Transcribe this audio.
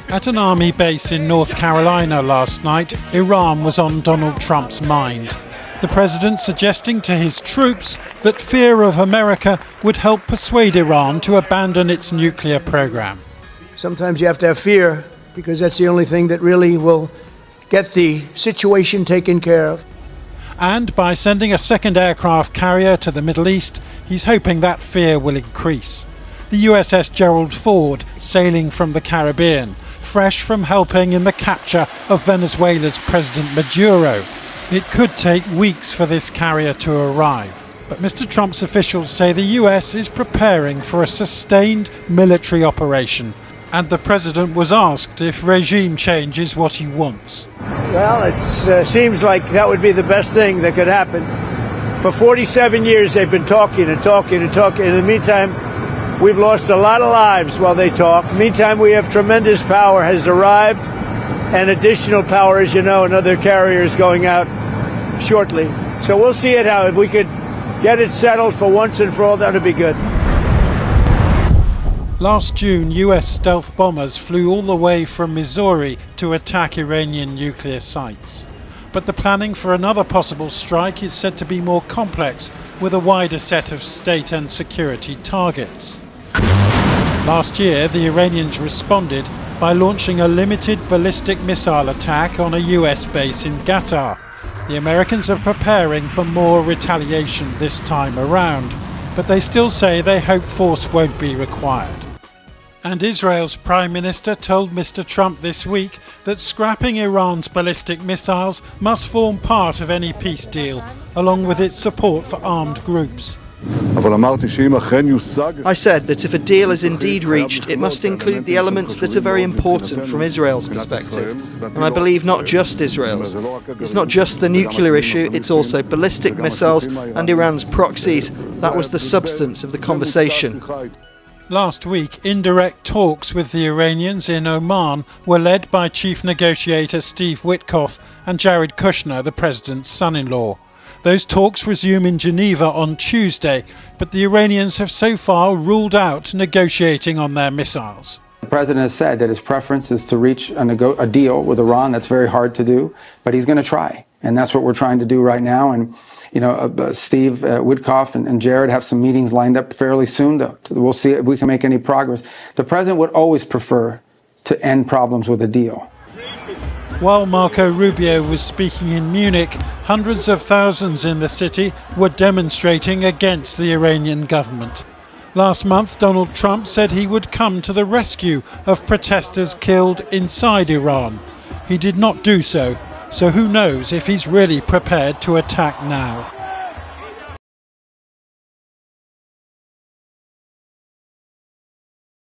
At an army base in North Carolina last night, Iran was on Donald Trump's mind. The president suggesting to his troops that fear of America would help persuade Iran to abandon its nuclear program. Sometimes you have to have fear, because that's the only thing that really will get the situation taken care of. And by sending a second aircraft carrier to the Middle East, he's hoping that fear will increase. The USS Gerald Ford, sailing from the Caribbean, fresh from helping in the capture of Venezuela's President Maduro. It could take weeks for this carrier to arrive. But Mr. Trump's officials say the US is preparing for a sustained military operation. And the president was asked if regime change is what he wants. Well, it seems like that would be the best thing that could happen. For 47 years they've been talking and talking and talking. In the meantime, we've lost a lot of lives while they talk. Meantime, we have tremendous power has arrived, and additional power, as you know, another carrier is going out shortly. So we'll see it how. If we could get it settled for once and for all, that would be good. Last June, US stealth bombers flew all the way from Missouri to attack Iranian nuclear sites. But the planning for another possible strike is said to be more complex, with a wider set of state and security targets. Last year, the Iranians responded by launching a limited ballistic missile attack on a US base in Qatar. The Americans are preparing for more retaliation this time around, but they still say they hope force won't be required. And Israel's Prime Minister told Mr. Trump this week that scrapping Iran's ballistic missiles must form part of any peace deal, along with its support for armed groups. I said that if a deal is indeed reached, it must include the elements that are very important from Israel's perspective. And I believe not just Israel's. It's not just the nuclear issue, it's also ballistic missiles and Iran's proxies. That was the substance of the conversation. Last week, indirect talks with the Iranians in Oman were led by Chief Negotiator Steve Witkoff and Jared Kushner, the president's son-in-law. Those talks resume in Geneva on Tuesday, but the Iranians have so far ruled out negotiating on their missiles. The president has said that his preference is to reach a deal with Iran. That's very hard to do, but he's going to try. And that's what we're trying to do right now. And, Steve Witkoff and Jared have some meetings lined up fairly soon. We'll see if we can make any progress. The president would always prefer to end problems with a deal. While Marco Rubio was speaking in Munich, hundreds of thousands in the city were demonstrating against the Iranian government. Last month, Donald Trump said he would come to the rescue of protesters killed inside Iran. He did not do so, so who knows if he's really prepared to attack now.